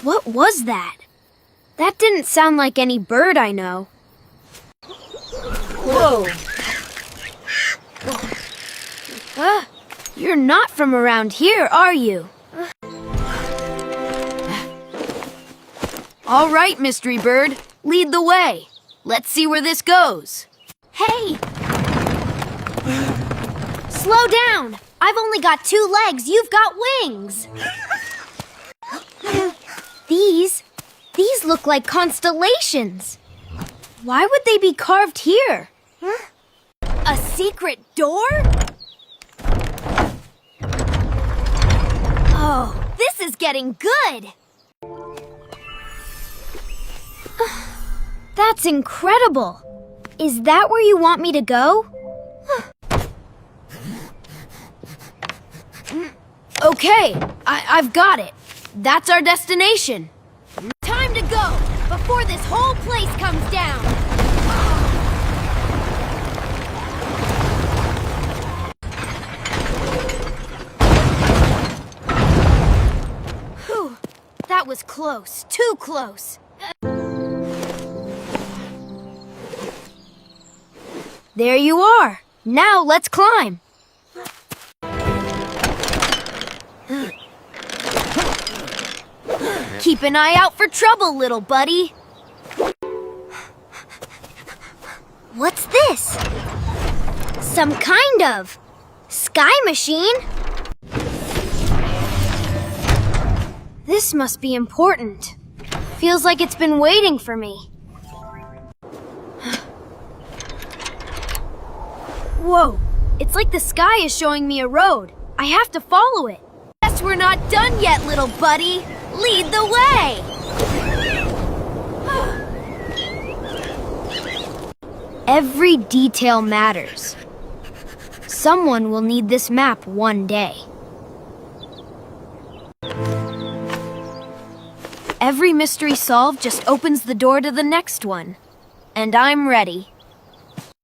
What was that? That didn't sound like any bird I know. Whoa. You're not from around here, are you? All right, mystery bird. Lead the way. Let's see where this goes. Hey! Slow down! I've only got 2 legs. You've got wings. These look like constellations. Why would they be carved here? A secret door? Oh, this is getting good. That's incredible. Is that where you want me to go? Okay, I've got it. That's our destination. Time to go before this whole place comes down. Whew, that was close, too close. There you are. Now let's climb. Keep an eye out for trouble, little buddy. What's this? Some kind of sky machine? This must be important. Feels like it's been waiting for me. Whoa, it's like the sky is showing me a road. I have to follow it. Guess we're not done yet, little buddy. Lead the way! Every detail matters. Someone will need this map one day. Every mystery solved just opens the door to the next one. And I'm ready.